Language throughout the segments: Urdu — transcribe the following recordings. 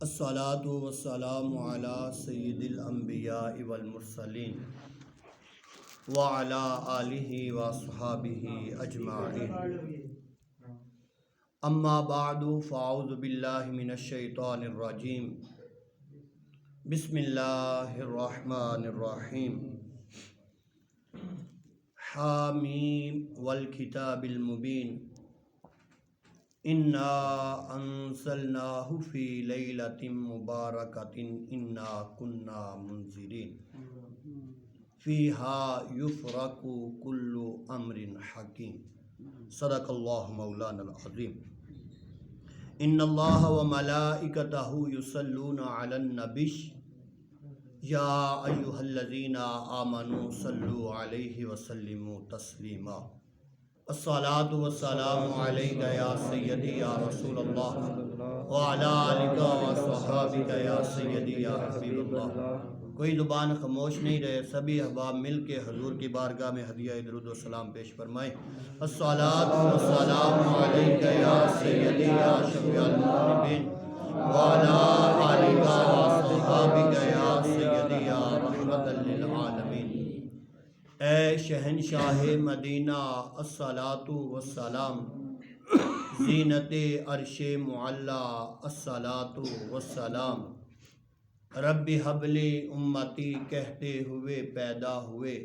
الصلاۃ والسلام علی سید الانبیاء والمرسلین وعلی آلہ واصحابہ اجمعین، اما بعد فاعوذ باللہ من الشیطان الرجیم، بسم اللہ الرحمن الرحیم، حامیم والکتاب المبین، انا انزلناہ فی لیلۃ مبارکۃ انا کنا منذرین فیہا یفرق کل امر حکیم۔ صدق اللہ مولانا العظیم۔ ان اللہ وملائکتہ یصلون علی النبی یا ایہا الذین آمنوا صلوا علیہ وسلموا تسلیما۔ الصلاۃ والسلام علیک یا سیدی یا رسول اللہ وعلی آلک وصحابک یا سیدی یا حبیب اللہ۔ کوئی زبان خاموش نہیں رہے، سبھی احباب مل کے حضور کی بارگاہ میں ہدیہ درود و سلام پیش فرمائیں۔ الصلاۃ والسلام علیک یا سیدی یا شفیع المذنبین وعلی آلک وصحابک یا سیدی یا رحمۃ للعالمین۔ اے شہنشاہ مدینہ الصلاۃ والسلام، زینت عرش معلی الصلاۃ والسلام، رب حب لی امتی کہتے ہوئے پیدا ہوئے،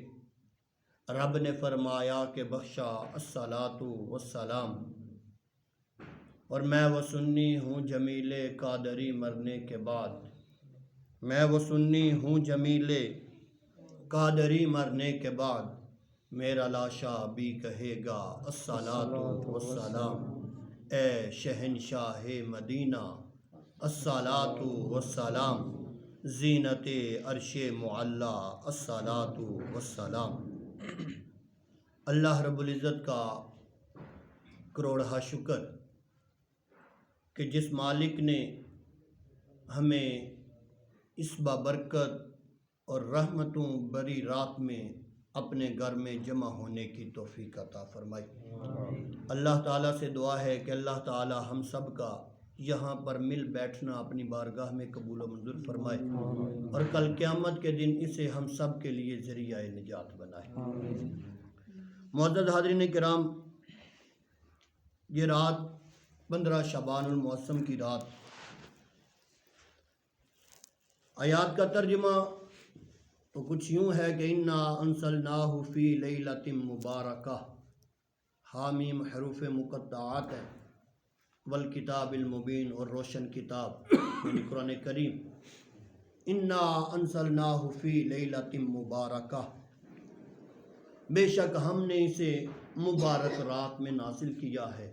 رب نے فرمایا کہ بخشا الصلاۃ والسلام۔ اور میں وہ سنی ہوں جمیل قادری مرنے کے بعد، میں وہ سنی ہوں جمیل قادری مرنے کے بعد، میرا لاشا بھی کہے گا الصلاۃ والسلام۔ اے شہنشاہ مدینہ الصلاۃ والسلام، زینت عرش معلی الصلاۃ والسلام۔ اللہ رب العزت کا کروڑہ شکر کہ جس مالک نے ہمیں اس بابرکت اور رحمتوں بری رات میں اپنے گھر میں جمع ہونے کی توفیق عطا فرمائی۔ اللہ تعالیٰ سے دعا ہے کہ اللہ تعالیٰ ہم سب کا یہاں پر مل بیٹھنا اپنی بارگاہ میں قبول و منظور فرمائے، اور کل قیامت کے دن اسے ہم سب کے لیے ذریعہ نجات بنائے۔ معزز حاضرین کرام، یہ رات 15 شعبان المعظم کی رات، آیات کا ترجمہ تو کچھ یوں ہے کہ انا انزلناہ فی لیلۃ مبارکہ، حامیم حروف مقطعات ہے، والکتاب المبین اور روشن کتاب یعنی قرآن کریم۔ انا انزلناہ فی لیلۃ مبارکہ، بے شک ہم نے اسے مبارک رات میں نازل کیا ہے۔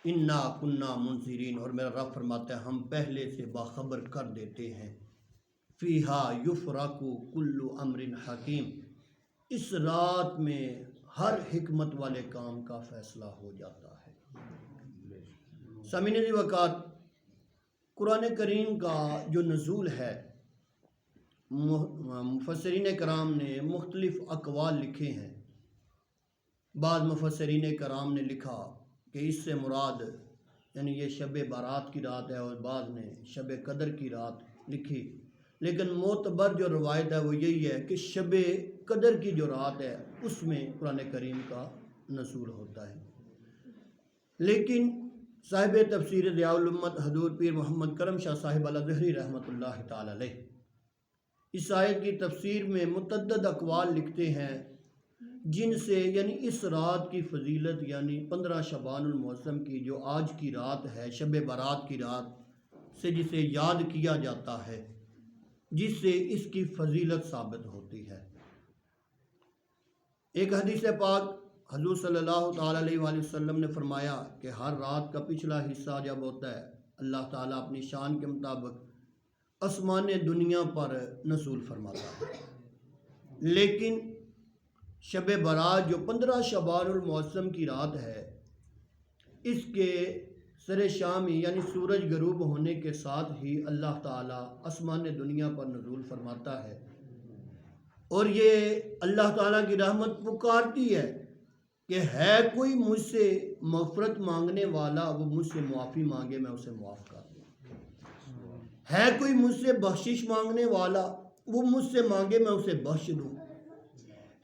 انا کنا منذرین، اور میرا رب فرماتا ہے ہم پہلے سے باخبر کر دیتے ہیں۔ فیہا یفرق کل امر حکیم، اس رات میں ہر حکمت والے کام کا فیصلہ ہو جاتا ہے۔ سامعین وقار، قرآن کریم کا جو نزول ہے، مفسرین کرام نے مختلف اقوال لکھے ہیں۔ بعض مفسرین کرام نے لکھا کہ اس سے مراد یعنی یہ شب بارات کی رات ہے، اور بعض نے شب قدر کی رات لکھی، لیکن معتبر جو روایت ہے وہ یہی ہے کہ شب قدر کی جو رات ہے اس میں قرآن کریم کا نزول ہوتا ہے۔ لیکن صاحب تفسیر ضیاء الامت حضور پیر محمد کرم شاہ صاحب الازہری رحمۃ اللہ تعالی علیہ اس آیت کی تفسیر میں متعدد اقوال لکھتے ہیں، جن سے یعنی اس رات کی فضیلت یعنی 15 شعبان المعظم کی جو آج کی رات ہے، شب برات کی رات سے جسے یاد کیا جاتا ہے، جس سے اس کی فضیلت ثابت ہوتی ہے۔ ایک حدیث پاک حضور صلی اللہ تعالیٰ علیہ وآلہ وسلم نے فرمایا کہ ہر رات کا پچھلا حصہ جب ہوتا ہے، اللہ تعالیٰ اپنی شان کے مطابق آسمان دنیا پر نزول فرماتا ہے، لیکن شب برات جو 15 شعبان المعظم کی رات ہے، اس کے سر شامی یعنی سورج غروب ہونے کے ساتھ ہی اللہ تعالیٰ آسمان دنیا پر نزول فرماتا ہے، اور یہ اللہ تعالیٰ کی رحمت پکارتی ہے کہ ہے کوئی مجھ سے مغفرت مانگنے والا، وہ مجھ سے معافی مانگے میں اسے معاف کر دوں۔ ہے کوئی مجھ سے بخشش مانگنے والا وہ مجھ سے مانگے میں اسے بخش دوں،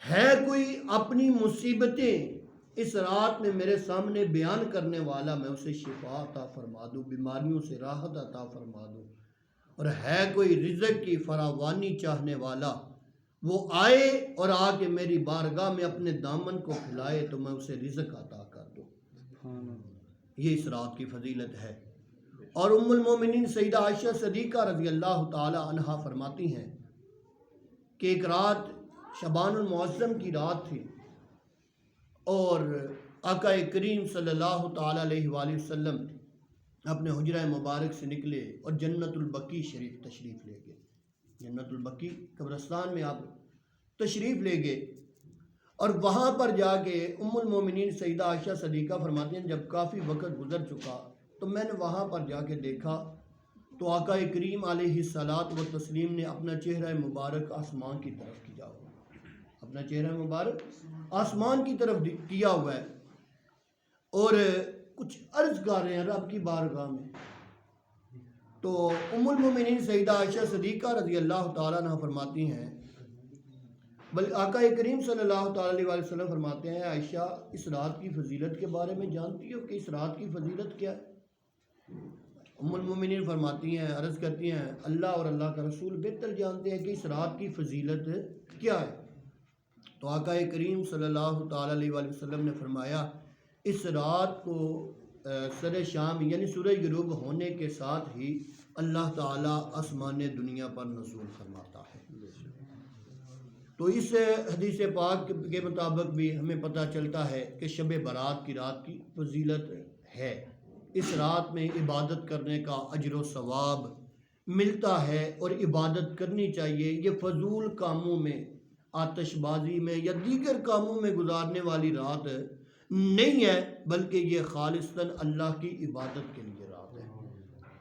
ہے کوئی اپنی مصیبتیں اس رات میں میرے سامنے بیان کرنے والا میں اسے شفا عطا فرما دوں، بیماریوں سے راحت عطا فرما دوں، اور ہے کوئی رزق کی فراوانی چاہنے والا وہ آئے اور آ کے میری بارگاہ میں اپنے دامن کو پھیلائے تو میں اسے رزق عطا کر دوں۔ یہ اس رات کی فضیلت ہے۔ اور ام المومنین سیدہ عائشہ صدیقہ رضی اللہ تعالی عنہا فرماتی ہیں کہ ایک رات شعبان المعظم کی رات تھی اور آقا کریم صلی اللہ تعالی علیہ وآلہ وسلم اپنے حجرہ مبارک سے نکلے اور جنت البقیع شریف تشریف لے گئے۔ جنت البقیع قبرستان میں آپ تشریف لے گئے اور وہاں پر جا کے ام المومنین سیدہ عائشہ صدیقہ فرماتی ہیں جب کافی وقت گزر چکا تو میں نے وہاں پر جا کے دیکھا تو آقا کریم علیہ الصلاۃ والتسلیم نے اپنا چہرہ مبارک آسمان کی طرف کیا ہوا، اپنا چہرہ مبارک آسمان کی طرف کیا ہوا ہے اور کچھ عرض کر رہے ہیں رب کی بارگاہ میں۔ تو ام المومنین سیدہ عائشہ صدیقہ رضی اللہ تعالیٰ عنہ فرماتی ہیں، بلکہ آقا کریم صلی اللہ تعالیٰ علیہ وسلم فرماتے ہیں عائشہ اس رات کی فضیلت کے بارے میں جانتی ہو کہ اس رات کی فضیلت کیا ہے؟ ام المومنین فرماتی ہیں، عرض کرتی ہیں اللہ اور اللہ کا رسول بہتر جانتے ہیں کہ اس رات کی فضیلت کیا ہے۔ تو آقا کریم صلی اللہ تعالیٰ علیہ وسلم نے فرمایا اس رات کو سر شام یعنی سورج غروب ہونے کے ساتھ ہی اللہ تعالیٰ آسمان دنیا پر نزول فرماتا ہے۔ تو اس حدیث پاک کے مطابق بھی ہمیں پتہ چلتا ہے کہ شب برات کی رات کی فضیلت ہے۔ اس رات میں عبادت کرنے کا اجر و ثواب ملتا ہے اور عبادت کرنی چاہیے۔ یہ فضول کاموں میں، آتش بازی میں یا دیگر کاموں میں گزارنے والی رات نہیں ہے، بلکہ یہ خالصاً اللہ کی عبادت کے لیے رات ہے۔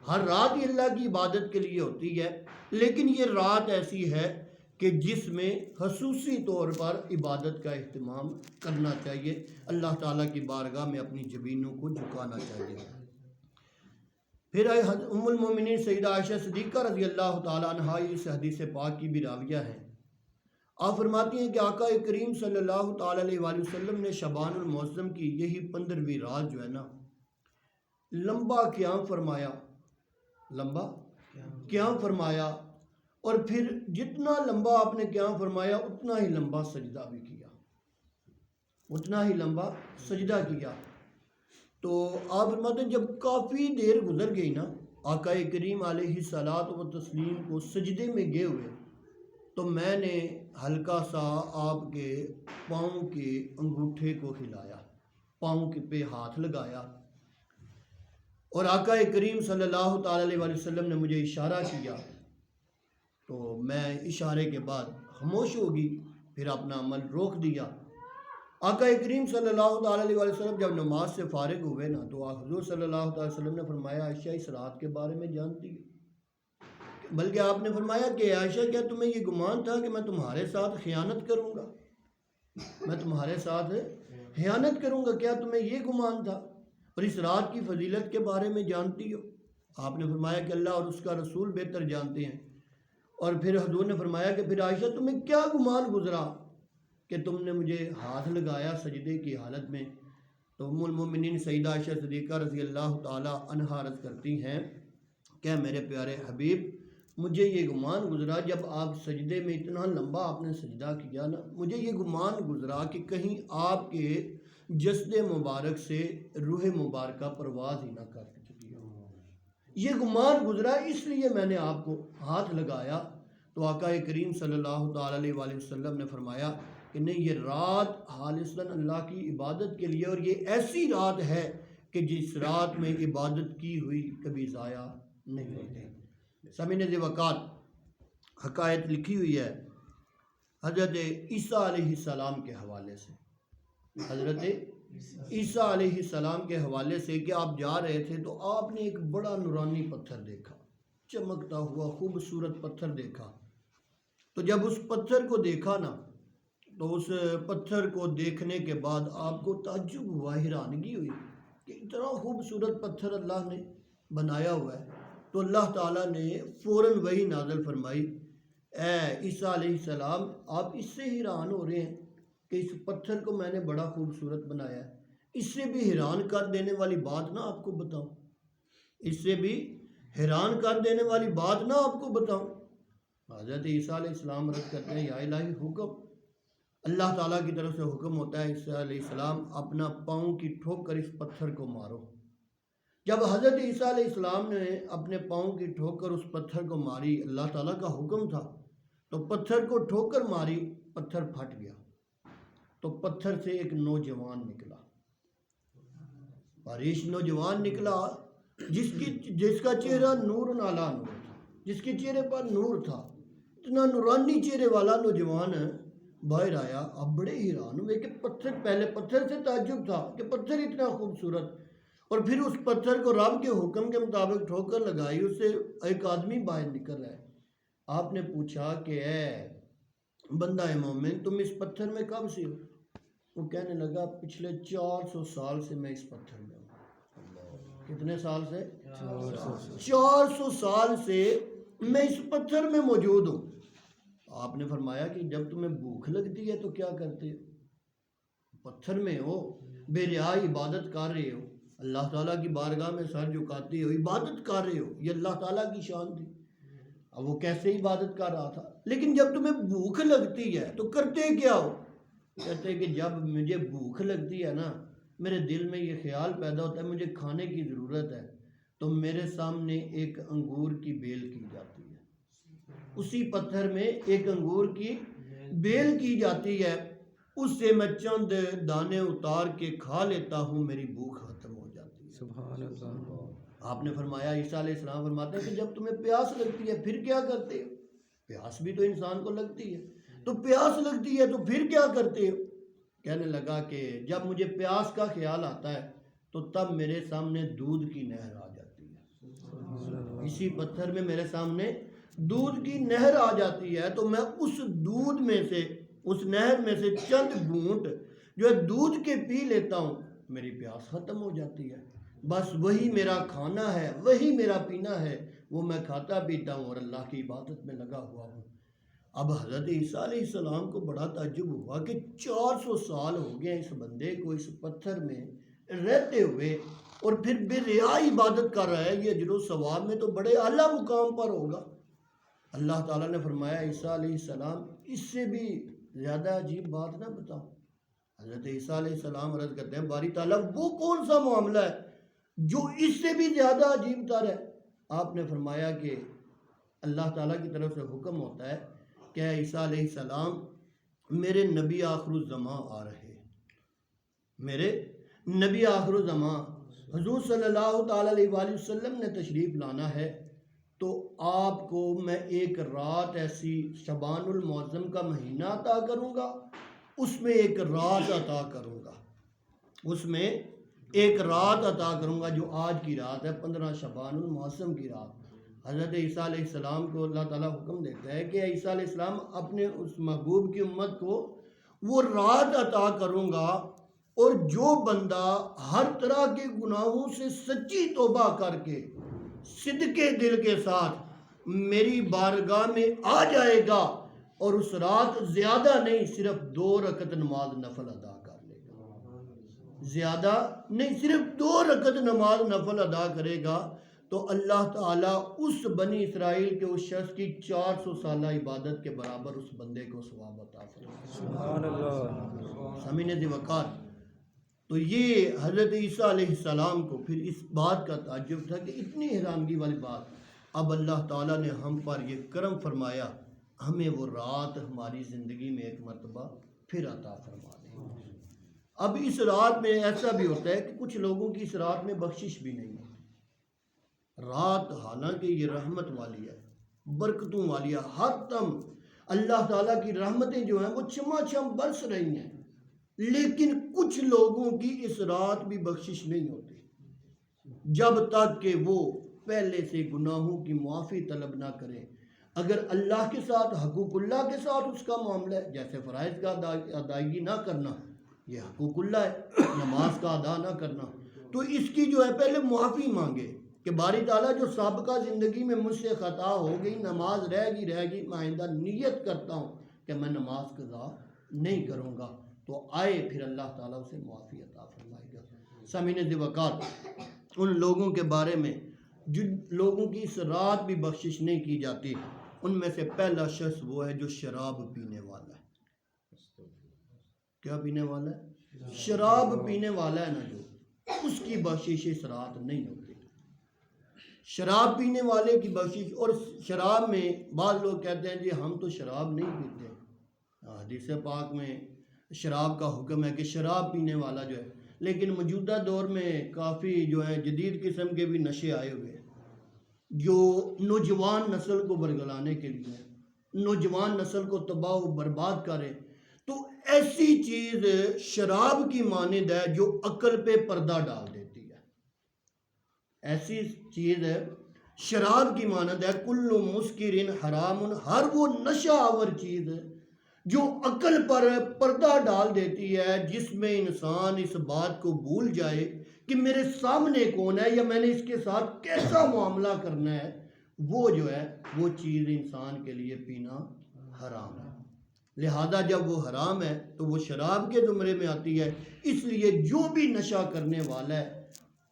ہر رات ہی اللہ کی عبادت کے لیے ہوتی ہے، لیکن یہ رات ایسی ہے کہ جس میں خصوصی طور پر عبادت کا اہتمام کرنا چاہیے، اللہ تعالیٰ کی بارگاہ میں اپنی جبینوں کو جھکانا چاہیے۔ پھر ام المومنین سیدہ عائشہ صدیقہ رضی اللہ تعالیٰ عنہا اس حدیث پاک کی بھی راویہ ہیں۔ آپ فرماتی ہیں کہ آقا کریم صلی اللہ تعالیٰ علیہ وآلہ وسلم نے شعبان المعظم کی یہی 15ویں رات جو ہے نا لمبا قیام فرمایا، لمبا قیام فرمایا، اور پھر جتنا لمبا آپ نے قیام فرمایا اتنا ہی لمبا سجدہ بھی کیا، اتنا ہی لمبا سجدہ کیا۔ تو آپ فرماتے ہیں جب کافی دیر گزر گئی نا آقا کریم علیہ الصلاۃ والتسلیم کو سجدے میں گئے ہوئے، تو میں نے ہلکا سا آپ کے پاؤں کے انگوٹھے کو ہلایا، پاؤں پہ ہاتھ لگایا، اور آقا کریم صلی اللہ تعالیٰ علیہ وآلہ وسلم نے مجھے اشارہ کیا تو میں اشارے کے بعد خاموش ہوگی، پھر اپنا عمل روک دیا۔ آقا کریم صلی اللہ تعالیٰ علیہ وآلہ وسلم جب نماز سے فارغ ہوئے نا تو حضور صلی اللہ تعالیٰ علیہ وسلم نے فرمایا عائشہ اس رات کے بارے میں جانتی ہے؟ بلکہ آپ نے فرمایا کہ عائشہ کیا تمہیں یہ گمان تھا کہ میں تمہارے ساتھ خیانت کروں گا؟ میں تمہارے ساتھ خیانت کروں گا، کیا تمہیں یہ گمان تھا؟ اور اس رات کی فضیلت کے بارے میں جانتی ہو؟ آپ نے فرمایا کہ اللہ اور اس کا رسول بہتر جانتے ہیں۔ اور پھر حضور نے فرمایا کہ پھر عائشہ تمہیں کیا گمان گزرا کہ تم نے مجھے ہاتھ لگایا سجدے کی حالت میں؟ تو ام المومنین سیدہ عائشہ صدیقہ رضی اللہ تعالیٰ عنہا عرض کرتی ہیں کہ میرے پیارے حبیب مجھے یہ گمان گزرا جب آپ سجدے میں اتنا لمبا آپ نے سجدہ کیا نا، مجھے یہ گمان گزرا کہ کہیں آپ کے جسد مبارک سے روح مبارکہ پرواز ہی نہ کر چکی ہو۔ یہ گمان گزرا، اس لیے میں نے آپ کو ہاتھ لگایا۔ تو آقا کریم صلی اللہ تعالیٰ علیہ وآلہ وسلم نے فرمایا کہ نہیں، یہ رات خالصاً اللہ کی عبادت کے لیے، اور یہ ایسی رات ہے کہ جس رات میں عبادت کی ہوئی کبھی ضائع نہیں ہوتی۔ سامعین ذی وقار حقائق لکھی ہوئی ہے حضرت عیسیٰ علیہ السلام کے حوالے سے، حضرت عیسیٰ علیہ السلام کے حوالے سے کہ آپ جا رہے تھے تو آپ نے ایک بڑا نورانی پتھر دیکھا، چمکتا ہوا خوبصورت پتھر دیکھا۔ تو جب اس پتھر کو دیکھا نا تو اس پتھر کو دیکھنے کے بعد آپ کو تعجب ہوا، حیرانگی ہوئی کہ اتنا خوبصورت پتھر اللہ نے بنایا ہوا ہے۔ تو اللہ تعالیٰ نے فوراً وہی نازل فرمائی، اے عیسیٰ علیہ السلام آپ اس سے حیران ہو رہے ہیں کہ اس پتھر کو میں نے بڑا خوبصورت بنایا ہے، اس سے بھی حیران کر دینے والی بات نہ آپ کو بتاؤں، اس سے بھی حیران کر دینے والی بات نہ آپ کو بتاؤں۔ حضرت عیسیٰ علیہ السلام عرض کرتے ہیں یا الہی حکم، اللہ تعالیٰ کی طرف سے حکم ہوتا ہے عیسیٰ علیہ السلام اپنا پاؤں کی ٹھوک کر اس پتھر کو مارو۔ جب حضرت عیسیٰ علیہ السلام نے اپنے پاؤں کی ٹھوک کر اس پتھر کو ماری، اللہ تعالیٰ کا حکم تھا، تو پتھر کو ٹھوک کر ماری، پتھر پھٹ گیا، تو پتھر سے ایک نوجوان نکلا، پریش نوجوان نکلا جس کا چہرہ نور نالا نور تھا، جس کے چہرے پر نور تھا، اتنا نورانی چہرے والا نوجوان باہر آیا۔ اب بڑے حیران ہوئے کہ پہلے پتھر سے تعجب تھا کہ پتھر اتنا خوبصورت، اور پھر اس پتھر کو رب کے حکم کے مطابق ٹھوکر لگائی، اس سے ایک آدمی باہر نکل رہا ہے۔ آپ نے پوچھا کہ اے بندہ مومن تم اس پتھر میں کب سے ہو؟ وہ کہنے لگا پچھلے 400 سال سے میں اس پتھر میں ہوں۔ کتنے سال سے؟ 400 سال سے میں اس پتھر میں موجود ہوں۔ آپ نے فرمایا کہ جب تمہیں بھوک لگتی ہے تو کیا کرتے ہو؟ پتھر میں ہو، بے ریا عبادت کر رہے ہو، اللہ تعالیٰ کی بارگاہ میں سر جھکاتے ہو، عبادت کر رہے ہو، یہ اللہ تعالیٰ کی شان تھی۔ اب وہ کیسے عبادت کر رہا تھا، لیکن جب تمہیں بھوک لگتی ہے تو کرتے کیا ہو؟ کہتے ہیں کہ جب مجھے بھوک لگتی ہے نا، میرے دل میں یہ خیال پیدا ہوتا ہے مجھے کھانے کی ضرورت ہے، تو میرے سامنے ایک انگور کی بیل کی جاتی ہے، اسی پتھر میں ایک انگور کی بیل کی جاتی ہے، اس سے میں چند دانے اتار کے کھا لیتا ہوں، میری بھوک ختم ہو جاتی ہے۔ سبحان اللہ۔ آپ نے فرمایا، عیسیٰ علیہ السلام فرماتے ہیں کہ جب تمہیں پیاس لگتی ہے پھر کیا کرتے ہو؟ پیاس بھی تو انسان کو لگتی ہے، تو پیاس لگتی ہے تو پھر کیا کرتے ہو؟ کہنے لگا کہ جب مجھے پیاس کا خیال آتا ہے تو تب میرے سامنے دودھ کی نہر آ جاتی ہے، اسی پتھر میں میرے سامنے دودھ کی نہر آ جاتی ہے، تو میں اس دودھ میں سے، اس نہر میں سے چند گھونٹ جو ہے دودھ کے پی لیتا ہوں، میری پیاس ختم ہو جاتی ہے۔ بس وہی میرا کھانا ہے، وہی میرا پینا ہے، وہ میں کھاتا پیتا ہوں اور اللہ کی عبادت میں لگا ہوا ہوں۔ اب حضرت عیسیٰ علیہ السلام کو بڑا تعجب ہوا کہ 400 سال ہو گئے اس بندے کو اس پتھر میں رہتے ہوئے، اور پھر بے ریا عبادت کر رہا ہے، یہ اجر و ثواب میں تو بڑے اعلیٰ مقام پر ہوگا۔ اللہ تعالیٰ نے فرمایا عیسیٰ علیہ السلام اس سے بھی زیادہ عجیب بات نہ بتاؤ۔ حضرت عیسیٰ علیہ السلام عرض کرتے ہیں باری تعالیٰ وہ کون سا معاملہ ہے جو اس سے بھی زیادہ عجیب تر ہے؟ آپ نے فرمایا کہ اللہ تعالیٰ کی طرف سے حکم ہوتا ہے کہ اے عیسیٰ علیہ السلام میرے نبی آخر الزماں آ رہے ہیں، میرے نبی آخر الزماں حضور صلی اللہ تعالیٰ علیہ وآلہ وسلم نے تشریف لانا ہے، تو آپ کو میں ایک رات ایسی شعبان المعظم کا مہینہ عطا کروں گا، اس میں ایک رات عطا کروں گا، اس میں ایک رات عطا کروں گا جو آج کی رات ہے، 15 شعبان المعظم کی رات۔ حضرت عیسیٰ علیہ السلام کو اللہ تعالیٰ حکم دیتا ہے کہ عیسیٰ علیہ السلام اپنے اس محبوب کی امت کو وہ رات عطا کروں گا، اور جو بندہ ہر طرح کے گناہوں سے سچی توبہ کر کے صدقے دل کے ساتھ میری بارگاہ میں آ جائے گا اور اس رات زیادہ نہیں صرف 2 رکعت نماز نفل ادا کر لے گا، زیادہ نہیں صرف 2 رکعت نماز نفل ادا کرے گا، تو اللہ تعالیٰ اس بنی اسرائیل کے اس شخص کی 400 سالہ عبادت کے برابر اس بندے کو ثواب عطا فرمائے۔ سبحان اللہ۔ سامعین ذی وقار، تو یہ حضرت عیسیٰ علیہ السلام کو پھر اس بات کا تعجب تھا کہ اتنی حیرانگی والی بات، اب اللہ تعالیٰ نے ہم پر یہ کرم فرمایا، ہمیں وہ رات ہماری زندگی میں ایک مرتبہ پھر عطا فرما دیں۔ اب اس رات میں ایسا بھی ہوتا ہے کہ کچھ لوگوں کی اس رات میں بخشش بھی نہیں ہے۔ رات حالانکہ یہ رحمت والی ہے، برکتوں والی ہے، حتم اللہ تعالیٰ کی رحمتیں جو ہیں وہ چھما چھم برس رہی ہیں، لیکن کچھ لوگوں کی اس رات بھی بخشش نہیں ہوتی جب تک کہ وہ پہلے سے گناہوں کی معافی طلب نہ کریں۔ اگر اللہ کے ساتھ، حقوق اللہ کے ساتھ اس کا معاملہ ہے، جیسے فرائض کا ادائیگی نہ کرنا، یہ حقوق اللہ ہے، نماز کا ادا نہ کرنا، تو اس کی جو ہے پہلے معافی مانگے، کہ باری تعالیٰ جو سابقہ زندگی میں مجھ سے خطا ہو گئی، نماز رہ گئی، میں آئندہ نیت کرتا ہوں کہ میں نماز قضا نہیں کروں گا، تو آئے پھر اللہ تعالیٰ اسے معافی عطا فرمائے گا۔ سامعین ذی وقار، ان لوگوں کے بارے میں جن لوگوں کی اس رات بھی بخشش نہیں کی جاتی، ان میں سے پہلا شخص وہ ہے جو شراب پینے والا ہے۔ کیا پینے والا ہے؟ شراب پینے والا ہے نا، جو اس کی بخشش اس رات نہیں ہوتی۔ شراب پینے والے کی بخشش، اور شراب میں بعض لوگ کہتے ہیں جی ہم تو شراب نہیں پیتے، حدیث پاک میں شراب کا حکم ہے کہ شراب پینے والا جو ہے، لیکن موجودہ دور میں کافی جو ہے جدید قسم کے بھی نشے آئے ہوئے ہیں جو نوجوان نسل کو برگلانے کے لیے، نوجوان نسل کو تباہ و برباد کرے۔ تو ایسی چیز شراب کی مانند ہے جو عقل پہ پردہ ڈال دیتی ہے، ایسی چیز ہے شراب کی مانند ہے۔ کل مسکر حرام، ہر وہ نشہ آور چیز جو عقل پر پردہ ڈال دیتی ہے، جس میں انسان اس بات کو بھول جائے کہ میرے سامنے کون ہے یا میں نے اس کے ساتھ کیسا معاملہ کرنا ہے، وہ جو ہے وہ چیز انسان کے لیے پینا حرام ہے۔ لہذا جب وہ حرام ہے تو وہ شراب کے زمرے میں آتی ہے۔ اس لیے جو بھی نشہ کرنے والا ہے،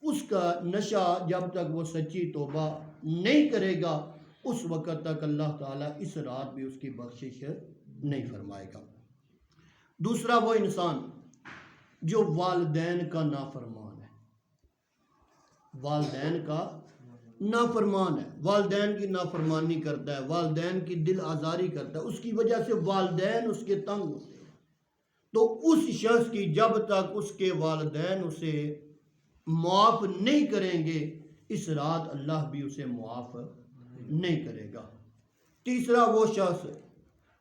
اس کا نشہ جب تک وہ سچی توبہ نہیں کرے گا، اس وقت تک اللہ تعالیٰ اس رات بھی اس کی بخشش نہیں فرمائے گا۔ دوسرا وہ انسان جو والدین کا نافرمان ہے، والدین کا نافرمان ہے، والدین کی نافرمانی کرتا ہے، والدین کی دل آزاری کرتا ہے، اس کی وجہ سے والدین اس کے تنگ ہوتے ہیں، تو اس شخص کی جب تک اس کے والدین اسے معاف نہیں کریں گے، اس رات اللہ بھی اسے معاف نہیں کرے گا۔ تیسرا وہ شخص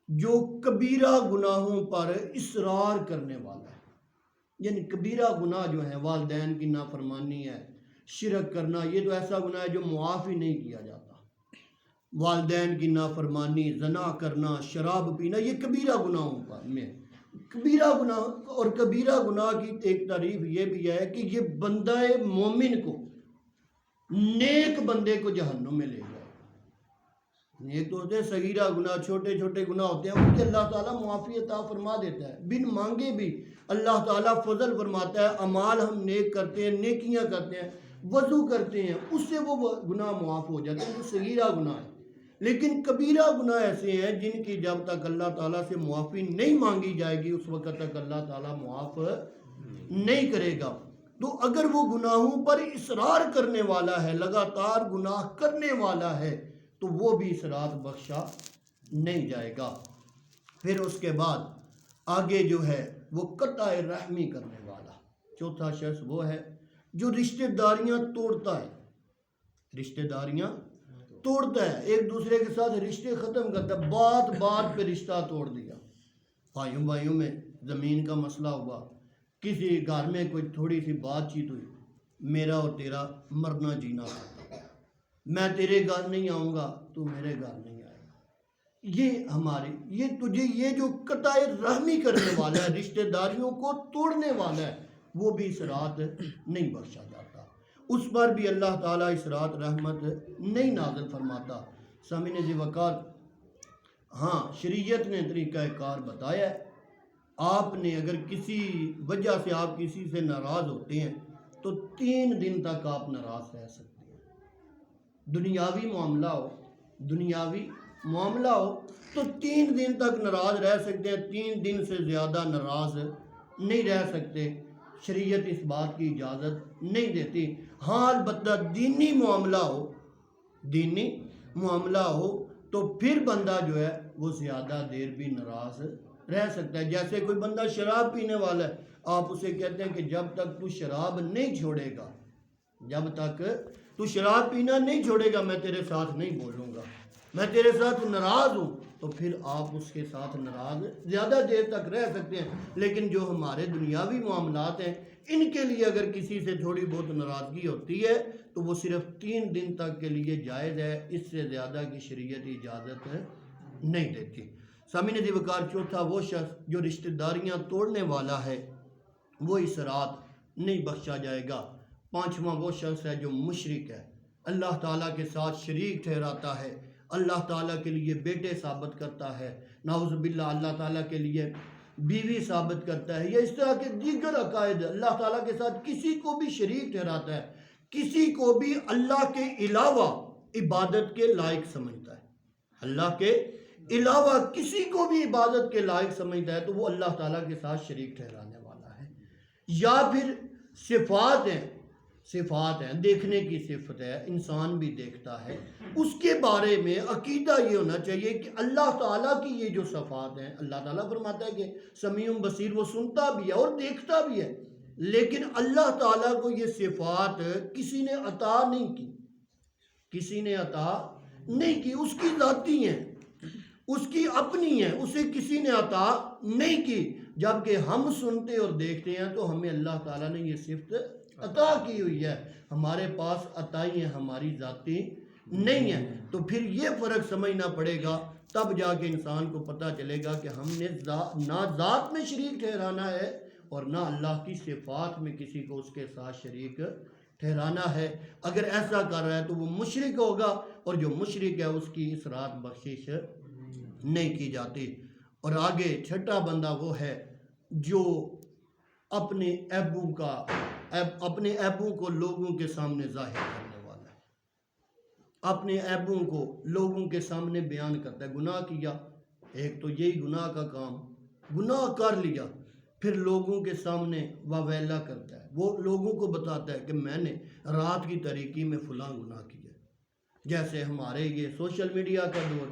جو کبیرہ گناہوں پر اصرار کرنے والا ہے، یعنی کبیرہ گناہ جو ہیں، والدین کی نافرمانی ہے، شرک کرنا، یہ تو ایسا گناہ ہے جو معاف ہی نہیں کیا جاتا۔ والدین کی نافرمانی، زنا کرنا، شراب پینا، یہ کبیرہ گناہوں پر میں کبیرہ گناہ، اور کبیرہ گناہ کی ایک تعریف یہ بھی ہے کہ یہ بندہ مومن کو، نیک بندے کو جہنم میں لے جائے۔ نیک تو ہوتے ہیں صغیرہ گناہ، چھوٹے چھوٹے گناہ ہوتے ہیں، ان کے اللہ تعالیٰ معافی عطا فرما دیتا ہے، بن مانگے بھی اللہ تعالیٰ فضل فرماتا ہے۔ اعمال ہم نیک کرتے ہیں، نیکیاں کرتے ہیں، وضو کرتے ہیں، اس سے وہ گناہ معاف ہو جاتے ہیں جو صغیرہ گناہ ہے۔ لیکن کبیرہ گناہ ایسے ہیں جن کی جب تک اللہ تعالیٰ سے معافی نہیں مانگی جائے گی، اس وقت تک اللہ تعالیٰ معاف نہیں کرے گا۔ تو اگر وہ گناہوں پر اصرار کرنے والا ہے، لگاتار گناہ کرنے والا ہے، تو وہ بھی اس رات بخشا نہیں جائے گا۔ پھر اس کے بعد آگے جو ہے وہ قطع رحمی کرنے والا چوتھا شخص وہ ہے جو رشتہ داریاں توڑتا ہے، رشتہ داریاں توڑتا ہے، ایک دوسرے کے ساتھ رشتے ختم کرتا ہے، بات بات پہ رشتہ توڑ دیا۔ بھائیوں میں زمین کا مسئلہ ہوا، کسی گھر میں کوئی تھوڑی سی بات چیت ہوئی، میرا اور تیرا مرنا جینا ہوتا، میں تیرے گھر نہیں آؤں گا، تو میرے گھر نہیں آئے گا، یہ ہماری، یہ تجھے، یہ جو قطع رحمی کرنے والا ہے، رشتہ داریوں کو توڑنے والا ہے، وہ بھی اس رات نہیں بخشا جاتا، اس پر بھی اللہ تعالیٰ اس رات رحمت نہیں نازل فرماتا۔ سامعین ذی وقار، ہاں شریعت نے طریقہ کار بتایا ہے، آپ نے اگر کسی وجہ سے آپ کسی سے ناراض ہوتے ہیں تو 3 دن تک آپ ناراض رہ سکتے ہیں۔ دنیاوی معاملہ ہو تو 3 دن تک ناراض رہ سکتے ہیں، 3 دن سے زیادہ ناراض نہیں رہ سکتے، شریعت اس بات کی اجازت نہیں دیتی۔ ہاں البتہ دینی معاملہ ہو تو پھر بندہ جو ہے وہ زیادہ دیر بھی ناراض رہ سکتا ہے۔ جیسے کوئی بندہ شراب پینے والا ہے، آپ اسے کہتے ہیں کہ جب تک تو شراب نہیں چھوڑے گا، جب تک تو شراب پینا نہیں چھوڑے گا، میں تیرے ساتھ نہیں بولوں گا، میں تیرے ساتھ ناراض ہوں، تو پھر آپ اس کے ساتھ ناراض زیادہ دیر تک رہ سکتے ہیں۔ لیکن جو ہمارے دنیاوی معاملات ہیں، ان کے لیے اگر کسی سے تھوڑی بہت ناراضگی ہوتی ہے تو وہ صرف 3 دن تک کے لیے جائز ہے، اس سے زیادہ کی شریعت اجازت نہیں دیتی۔ سامعین ذی وقار، چوتھا وہ شخص جو رشتہ داریاں توڑنے والا ہے، وہ اس رات نہیں بخشا جائے گا۔ 5واں وہ شخص ہے جو مشرک ہے، اللہ تعالیٰ کے ساتھ شریک ٹھہراتا ہے، اللہ تعالیٰ کے لیے بیٹے ثابت کرتا ہے، نعوذ باللہ اللہ تعالیٰ کے لیے بیوی ثابت کرتا ہے، یا اس طرح کے دیگر عقائد اللہ تعالیٰ کے ساتھ کسی کو بھی شریک ٹھہراتا ہے، کسی کو بھی اللہ کے علاوہ عبادت کے لائق سمجھتا ہے، اللہ کے علاوہ کسی کو بھی عبادت کے لائق سمجھتا ہے تو وہ اللہ تعالیٰ کے ساتھ شریک ٹھہرانے والا ہے۔ یا پھر صفات ہیں، دیکھنے کی صفت ہے، انسان بھی دیکھتا ہے، اس کے بارے میں عقیدہ یہ ہونا چاہیے کہ اللہ تعالیٰ کی یہ جو صفات ہیں، اللہ تعالیٰ فرماتا ہے کہ سمیع بصیر، وہ سنتا بھی ہے اور دیکھتا بھی ہے، لیکن اللہ تعالیٰ کو یہ صفات کسی نے عطا نہیں کی، کسی نے عطا نہیں کی، اس کی ذاتی ہیں، اس کی اپنی ہیں، اسے کسی نے عطا نہیں کی۔ جبکہ ہم سنتے اور دیکھتے ہیں تو ہمیں اللہ تعالیٰ نے یہ صفت عطا کی ہوئی ہے، ہمارے پاس عطائی ہیں، ہماری ذاتی نہیں ہے۔ تو پھر یہ فرق سمجھنا پڑے گا، تب جا کے انسان کو پتہ چلے گا کہ ہم نے نہ ذات میں شریک ٹھہرانا ہے اور نہ اللہ کی صفات میں کسی کو اس کے ساتھ شریک ٹھہرانا ہے۔ اگر ایسا کر رہا ہے تو وہ مشرک ہوگا، اور جو مشرک ہے اس کی اس رات بخشش نہیں کی جاتی۔ اور آگے چھٹا بندہ وہ ہے جو اپنے عیبوں کو لوگوں کے سامنے ظاہر کرنے والا ہے، اپنے عیبوں کو لوگوں کے سامنے بیان کرتا ہے۔ گناہ کیا، ایک تو یہی گناہ کا کام، گناہ کر لیا، پھر لوگوں کے سامنے واویلا کرتا ہے، وہ لوگوں کو بتاتا ہے کہ میں نے رات کی تاریکی میں فلاں گناہ کیا۔ جیسے ہمارے یہ سوشل میڈیا کا دور،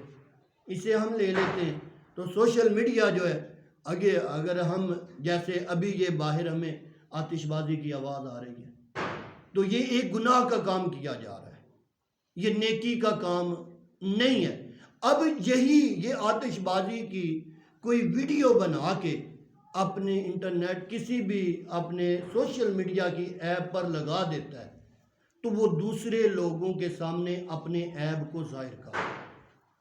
اسے ہم لے لیتے ہیں تو سوشل میڈیا جو ہے، اگر ہم جیسے ابھی یہ باہر ہمیں آتش بازی کی آواز آ رہی ہے تو یہ ایک گناہ کا کام کیا جا رہا ہے، یہ نیکی کا کام نہیں ہے۔ اب یہ آتش بازی کی کوئی ویڈیو بنا کے اپنے انٹرنیٹ کسی بھی اپنے سوشل میڈیا کی ایپ پر لگا دیتا ہے تو وہ دوسرے لوگوں کے سامنے اپنے عیب کو ظاہر کر رہا ہے۔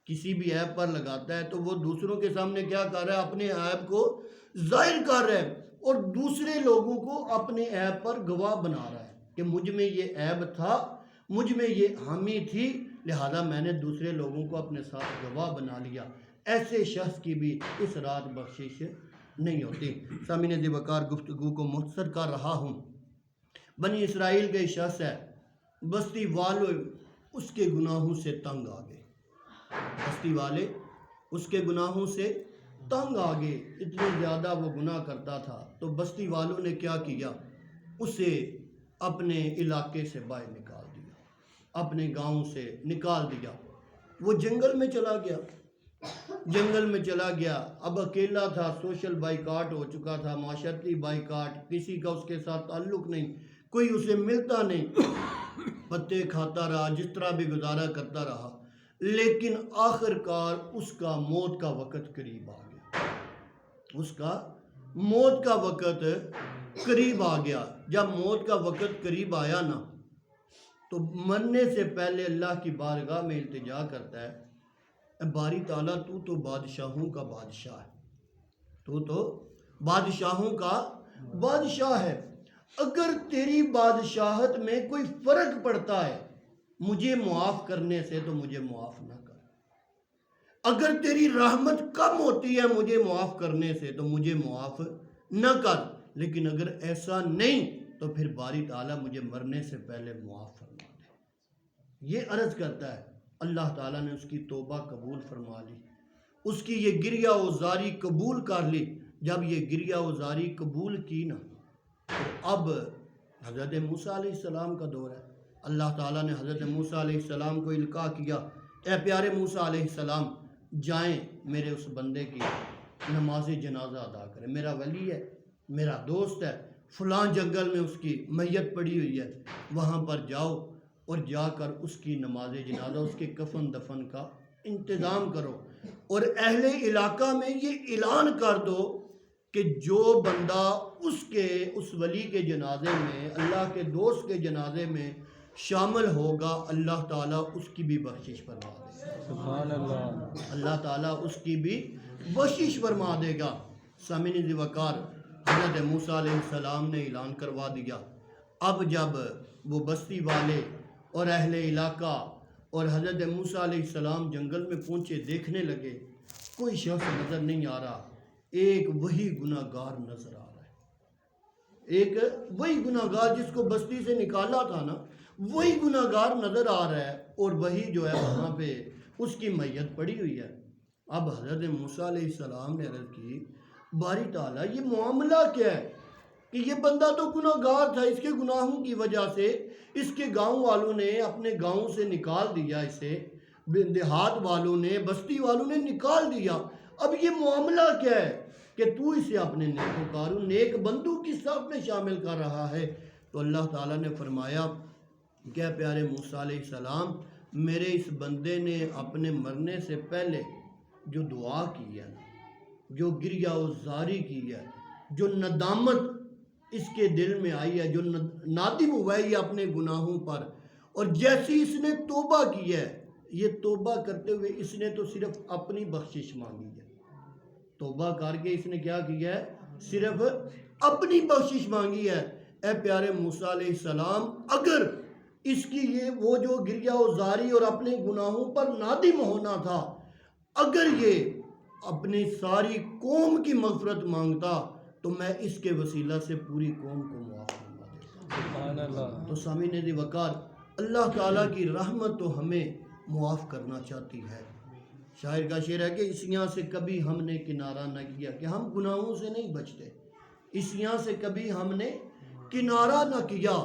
کسی بھی ایپ پر لگاتا ہے تو وہ دوسروں کے سامنے کیا کر رہا ہے؟ اپنے عیب کو ظاہر کر رہا ہے، اور دوسرے لوگوں کو اپنے عیب پر گواہ بنا رہا ہے کہ مجھ میں یہ عیب تھا، مجھ میں یہ خامی تھی، لہذا میں نے دوسرے لوگوں کو اپنے ساتھ گواہ بنا لیا۔ ایسے شخص کی بھی اس رات بخشش نہیں ہوتی۔ سامعین ذی وقار، گفتگو کو مختصر کر رہا ہوں۔ بنی اسرائیل کے شخص ہے، بستی والے اس کے گناہوں سے تنگ آ گئے، بستی والے اس کے گناہوں سے تنگ آ گئے، اتنے زیادہ وہ گناہ کرتا تھا تو بستی والوں نے کیا کیا؟ اسے اپنے علاقے سے باہر نکال دیا، اپنے گاؤں سے نکال دیا، وہ جنگل میں چلا گیا، جنگل میں چلا گیا، اب اکیلا تھا، سوشل بائیکاٹ ہو چکا تھا، معاشرتی بائیکاٹ، کسی کا اس کے ساتھ تعلق نہیں، کوئی اسے ملتا نہیں، پتے کھاتا رہا، جس طرح بھی گزارا کرتا رہا، لیکن آخر کار اس کا موت کا وقت قریب آ گیا، اس کا موت کا وقت قریب آ گیا۔ جب موت کا وقت قریب آیا نا تو مرنے سے پہلے اللہ کی بارگاہ میں التجا کرتا ہے، اے باری تعالیٰ تو بادشاہوں کا بادشاہ ہے، تو بادشاہوں کا بادشاہ ہے، اگر تیری بادشاہت میں کوئی فرق پڑتا ہے مجھے معاف کرنے سے تو مجھے معاف نہ کر، اگر تیری رحمت کم ہوتی ہے مجھے معاف کرنے سے تو مجھے معاف نہ کر، لیکن اگر ایسا نہیں تو پھر باری تعالیٰ مجھے مرنے سے پہلے معاف فرما دے۔ یہ عرض کرتا ہے، اللہ تعالیٰ نے اس کی توبہ قبول فرما لی، اس کی یہ گریہ وزاری قبول کر لی۔ جب یہ گریہ وزاری قبول کی نا تو اب حضرت موسیٰ علیہ السلام کا دور ہے، اللہ تعالیٰ نے حضرت موسیٰ علیہ السلام کو القاء کیا، اے پیارے موسیٰ علیہ السلام جائیں میرے اس بندے کی نماز جنازہ ادا کریں، میرا ولی ہے، میرا دوست ہے، فلاں جنگل میں اس کی میت پڑی ہوئی ہے، وہاں پر جاؤ اور جا کر اس کی نماز جنازہ، اس کے کفن دفن کا انتظام کرو، اور اہل علاقہ میں یہ اعلان کر دو کہ جو بندہ اس ولی کے جنازے میں، اللہ کے دوست کے جنازے میں شامل ہوگا، اللہ تعالیٰ اس کی بھی بخشش فرما دے گا، سبحان اللہ، اللہ تعالیٰ اس کی بھی بخشش فرما دے گا۔ سامعین ذی وقار، حضرت موسیٰ علیہ السلام نے اعلان کروا دیا۔ اب جب وہ بستی والے اور اہل علاقہ اور حضرت موسیٰ علیہ السلام جنگل میں پہنچے، دیکھنے لگے کوئی شخص نظر نہیں آ رہا، ایک وہی گناہ گار نظر آ رہا ہے، ایک وہی گناہ گار جس کو بستی سے نکالا تھا نا، وہی گناہ گار نظر آ رہا ہے، اور وہی جو ہے وہاں پہ اس کی میت پڑی ہوئی ہے۔ اب حضرت موسیٰ علیہ السلام نے عرض کی باری تعالیٰ یہ معاملہ کیا ہے کہ یہ بندہ تو گناہ گار تھا، اس کے گناہوں کی وجہ سے اس کے گاؤں والوں نے اپنے گاؤں سے نکال دیا، اسے دیہات والوں نے، بستی والوں نے نکال دیا، اب یہ معاملہ کیا ہے کہ تو اسے اپنے نیکوکاروں نیک بندوں کی صف میں شامل کر رہا ہے؟ تو اللہ تعالیٰ نے فرمایا کہ اے پیارے موسیٰ علیہ السلام، میرے اس بندے نے اپنے مرنے سے پہلے جو دعا کی ہے، جو گریہ و زاری کی ہے، جو ندامت اس کے دل میں آئی ہے، جو نادم ہوا ہے یہ اپنے گناہوں پر، اور جیسی اس نے توبہ کی ہے، یہ توبہ کرتے ہوئے اس نے تو صرف اپنی بخشش مانگی ہے، توبہ کر کے اس نے کیا کیا ہے؟ صرف اپنی بخشش مانگی ہے۔ اے پیارے موسیٰ علیہ السلام، اگر اس کی یہ وہ جو گریہ و زاری اور اپنے گناہوں پر نادم ہونا تھا، اگر یہ اپنی ساری قوم کی مغفرت مانگتا تو میں اس کے وسیلہ سے پوری قوم کو معاف فرما دیتا۔ سبحان اللہ۔ تو سامعین ذی وقار، اللہ تعالیٰ کی رحمت تو ہمیں معاف کرنا چاہتی ہے۔ شاعر کا شعر ہے کہ اسیاں سے کبھی ہم نے کنارہ نہ کیا، کہ ہم گناہوں سے نہیں بچتے، اسیاں سے کبھی ہم نے کنارہ نہ کیا،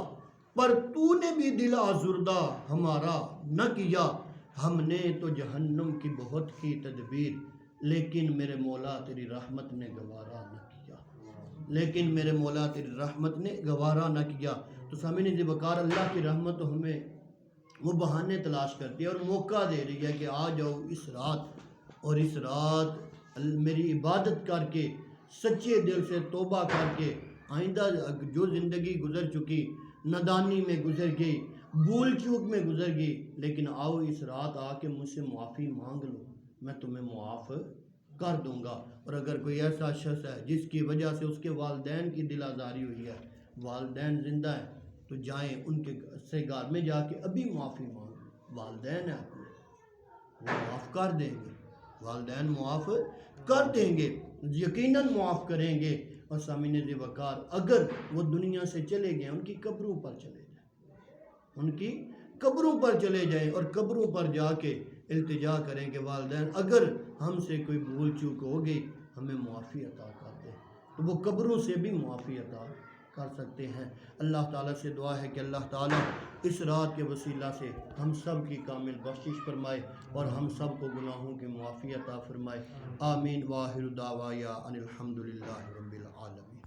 پر تو نے بھی دل آزردہ ہمارا نہ کیا، ہم نے تو جہنم کی بہت کی تدبیر، لیکن میرے مولا تیری رحمت نے گوارا نہ کیا، لیکن میرے مولا تیری رحمت نے گوارا نہ کیا۔ تو سامعین ذی وقار، اللہ کی رحمت تو ہمیں وہ بہانے تلاش کرتی ہے اور موقع دے رہی ہے کہ آ جاؤ اس رات، اور اس رات میری عبادت کر کے، سچے دل سے توبہ کر کے، آئندہ جو زندگی گزر چکی نادانی میں گزر گئی، بھول چوک میں گزر گئی، لیکن آؤ اس رات آ کے مجھ سے معافی مانگ لو، میں تمہیں معاف کر دوں گا۔ اور اگر کوئی ایسا شخص ہے جس کی وجہ سے اس کے والدین کی دل آزاری ہوئی ہے، والدین زندہ ہیں، تو جائیں ان کے سے گھر میں جا کے ابھی معافی مانگ، والدین ہیں اپنے، وہ معاف کر دیں گے، والدین معاف کر دیں گے، یقیناً معاف کریں گے۔ اور سامعین ذی وقار، اگر وہ دنیا سے چلے گئے، ان کی قبروں پر چلے جائیں، ان کی قبروں پر چلے جائیں اور قبروں پر جا کے التجا کریں کہ والدین اگر ہم سے کوئی بھول چوک ہو گئی ہمیں معافی عطا کر دیں، تو وہ قبروں سے بھی معافی عطا کر سکتے ہیں۔ اللہ تعالیٰ سے دعا ہے کہ اللہ تعالیٰ اس رات کے وسیلہ سے ہم سب کی کامل بخشش فرمائے اور ہم سب کو گناہوں کی معافی عطا فرمائے۔ آمین۔ وآخر دعوایا ان الحمد للہ رب العالمین۔